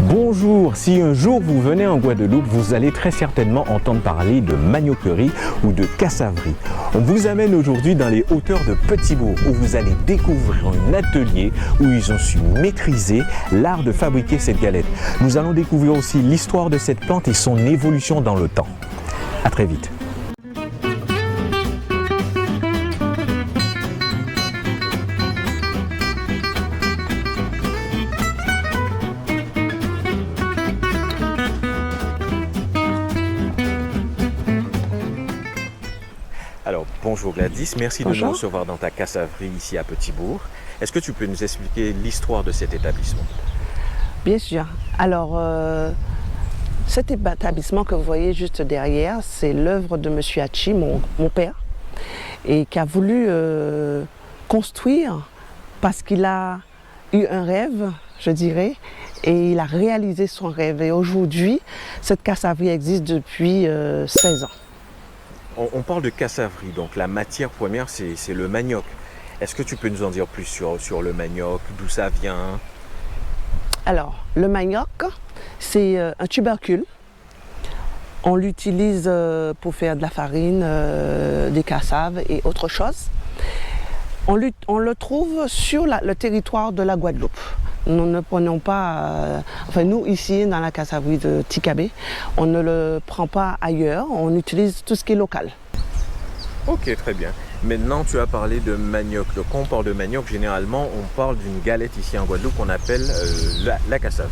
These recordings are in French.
Bonjour, si un jour vous venez en Guadeloupe, vous allez très certainement entendre parler de manioquerie ou de cassaverie. On vous amène aujourd'hui dans les hauteurs de Petit-Bourg où vous allez découvrir un atelier où ils ont su maîtriser l'art de fabriquer cette galette. Nous allons découvrir aussi l'histoire de cette plante et son évolution dans le temps. À très vite. Alors, bonjour Gladys, merci de nous recevoir dans ta cassaverie ici à Petit-Bourg. Est-ce que tu peux nous expliquer l'histoire de cet établissement? Bien sûr. Alors, cet établissement que vous voyez juste derrière, c'est l'œuvre de M. Hachi, mon père, et qui a voulu construire parce qu'il a eu un rêve, je dirais, et il a réalisé son rêve. Et aujourd'hui, cette cassaverie existe depuis 16 ans. On parle de cassaverie, donc la matière première c'est le manioc. Est-ce que tu peux nous en dire plus sur le manioc, d'où ça vient? Alors, le manioc, c'est un tubercule. On l'utilise pour faire de la farine, des cassaves et autre chose. On le trouve sur le territoire de la Guadeloupe. Nous ne prenons pas, enfin nous ici dans la cassaverie de Tikabé, on ne le prend pas ailleurs, on utilise tout ce qui est local. Ok, très bien. Maintenant tu as parlé de manioc. Donc quand on parle de manioc, généralement on parle d'une galette ici en Guadeloupe qu'on appelle la cassave.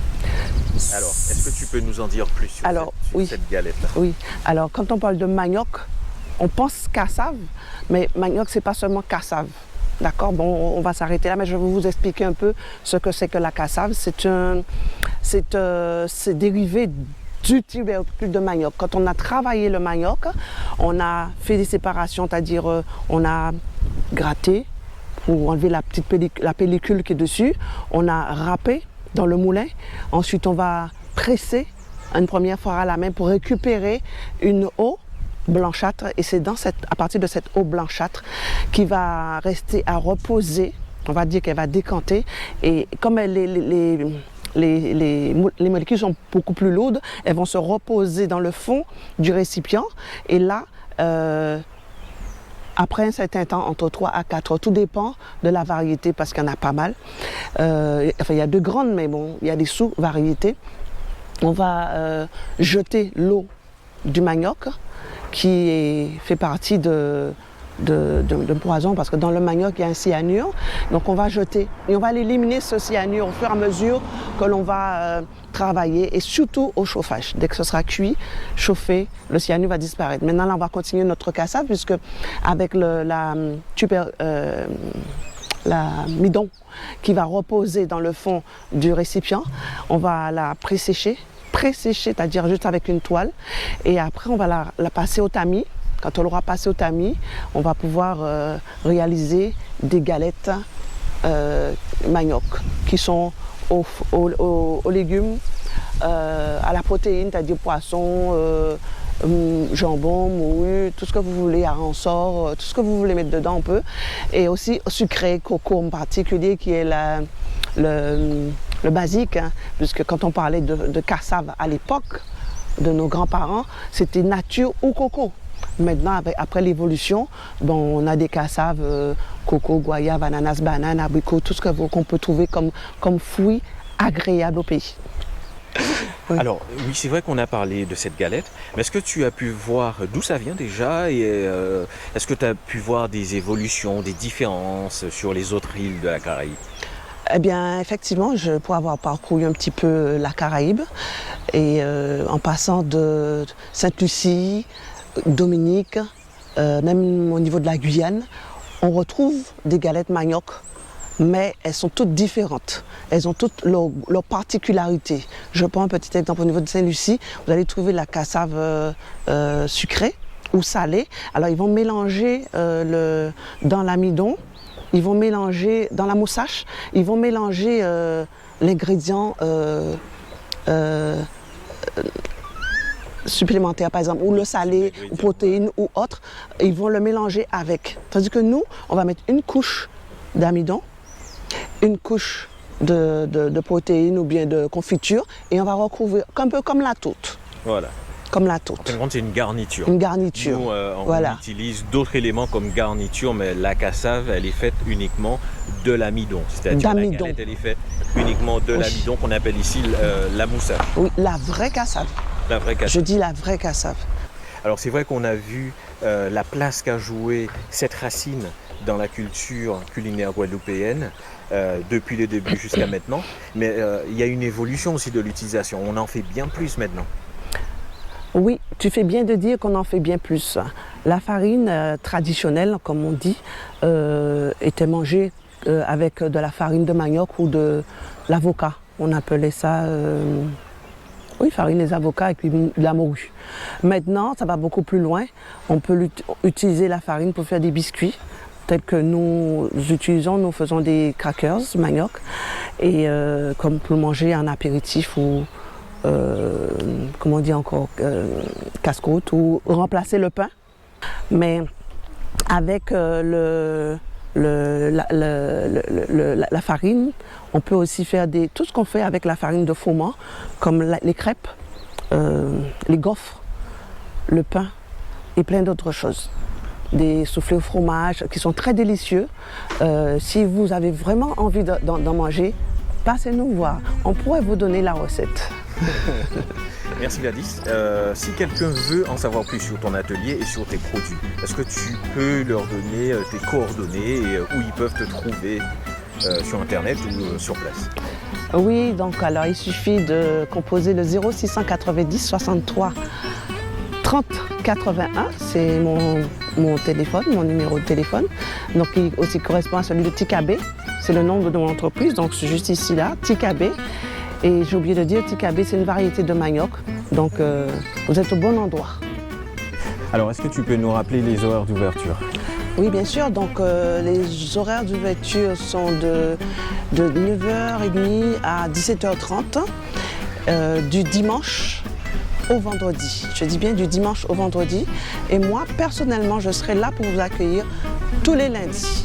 Alors, est-ce que tu peux nous en dire plus sur cette galette-là? Oui, alors quand on parle de manioc, on pense cassave, mais manioc c'est pas seulement cassave. D'accord, bon, on va s'arrêter là, mais je vais vous expliquer un peu ce que c'est que la cassave. C'est dérivé du tubercule de manioc. Quand on a travaillé le manioc, on a fait des séparations, c'est-à-dire on a gratté pour enlever la pellicule qui est dessus. On a râpé dans le moulin. Ensuite, on va presser une première fois à la main pour récupérer une eau blanchâtre, et c'est à partir de cette eau blanchâtre qui va rester à reposer, on va dire qu'elle va décanter, et comme les molécules sont beaucoup plus lourdes, elles vont se reposer dans le fond du récipient, et là, après un certain temps, entre 3 à 4 heures, tout dépend de la variété parce qu'il y en a pas mal, enfin il y a de grandes, mais bon, il y a des sous-variétés. On va jeter l'eau du manioc qui fait partie de poison, parce que dans le manioc il y a un cyanure, donc on va jeter et on va éliminer ce cyanure au fur et à mesure que l'on va travailler, et surtout au chauffage. Dès que ce sera cuit, chauffé, le cyanure va disparaître. Maintenant là, on va continuer notre cassave, puisque avec l'amidon qui va reposer dans le fond du récipient, on va la présécher, c'est-à-dire juste avec une toile, et après on va la passer au tamis. Quand on l'aura passé au tamis, on va pouvoir réaliser des galettes manioc qui sont aux légumes, à la protéine, c'est-à-dire poisson, jambon, morue, tout ce que vous voulez, à ressort, tout ce que vous voulez mettre dedans on peut, et aussi sucré, coco en particulier, qui est le basique, hein, puisque quand on parlait de cassave à l'époque de nos grands-parents, c'était nature ou coco. Maintenant, après l'évolution, bon, on a des cassaves coco, goyave, ananas, banane, abricot, tout ce qu'on peut trouver comme fruits agréables au pays. Oui. Alors, oui, c'est vrai qu'on a parlé de cette galette, mais est-ce que tu as pu voir d'où ça vient déjà, et est-ce que tu as pu voir des évolutions, des différences sur les autres îles de la Caraïbe? Eh bien, effectivement, pour avoir parcouru un petit peu la Caraïbe, et en passant de Sainte-Lucie, Dominique, même au niveau de la Guyane, on retrouve des galettes manioc, mais elles sont toutes différentes. Elles ont toutes leurs particularités. Je prends un petit exemple au niveau de Sainte-Lucie, vous allez trouver la cassave sucrée ou salée. Alors ils vont mélanger dans l'amidon, ils vont mélanger dans la moussache, ils vont mélanger l'ingrédient supplémentaire, par exemple, ou le salé, ou protéines, ou autre, ils vont le mélanger avec. Tandis que nous, on va mettre une couche d'amidon, une couche de protéines ou bien de confiture et on va recouvrir un peu comme la tourte. Voilà. Comme la En tourte. fin de compte, c'est une garniture. Une garniture. Nous, voilà. on utilise d'autres éléments comme garniture, mais la cassave, elle est faite uniquement de l'amidon. C'est-à-dire la D'amidon. galette, elle est faite uniquement de Oui. l'amidon qu'on appelle ici la moussage. Oui, la vraie cassave. La vraie cassave. Je dis la vraie cassave. Alors c'est vrai qu'on a vu la place qu'a joué cette racine dans la culture culinaire guadeloupéenne depuis le début jusqu'à maintenant, mais il y a une évolution aussi de l'utilisation. On en fait bien plus maintenant. Oui, tu fais bien de dire qu'on en fait bien plus. La farine traditionnelle, comme on dit, était mangée avec de la farine de manioc ou de l'avocat. On appelait ça, oui, farine des avocats et puis de la morue. Maintenant, ça va beaucoup plus loin. On peut utiliser la farine pour faire des biscuits, tels que nous utilisons. Nous faisons des crackers manioc, et comme pour manger en apéritif ou comment on dit encore, casse-croûte ou remplacer le pain. Mais avec la farine, on peut aussi faire tout ce qu'on fait avec la farine de froment, comme les crêpes, les gaufres, le pain et plein d'autres choses. Des soufflés au fromage qui sont très délicieux. Si vous avez vraiment envie d'en manger, passez-nous voir. On pourrait vous donner la recette. Merci Gladys. Si quelqu'un veut en savoir plus sur ton atelier et sur tes produits, est-ce que tu peux leur donner tes coordonnées et où ils peuvent te trouver sur internet ou sur place? Oui, donc alors il suffit de composer le 0690 63 30 81, c'est mon téléphone, mon numéro de téléphone. Donc il aussi correspond à celui de Tikabé, c'est le nom de mon entreprise, donc c'est juste ici là, Tikabé. Et j'ai oublié de dire, Tikabé, c'est une variété de manioc, donc vous êtes au bon endroit. Alors, est-ce que tu peux nous rappeler les horaires d'ouverture? Oui, bien sûr. Donc, les horaires d'ouverture sont de 9h30 à 17h30, du dimanche au vendredi. Je dis bien du dimanche au vendredi. Et moi, personnellement, je serai là pour vous accueillir tous les lundis.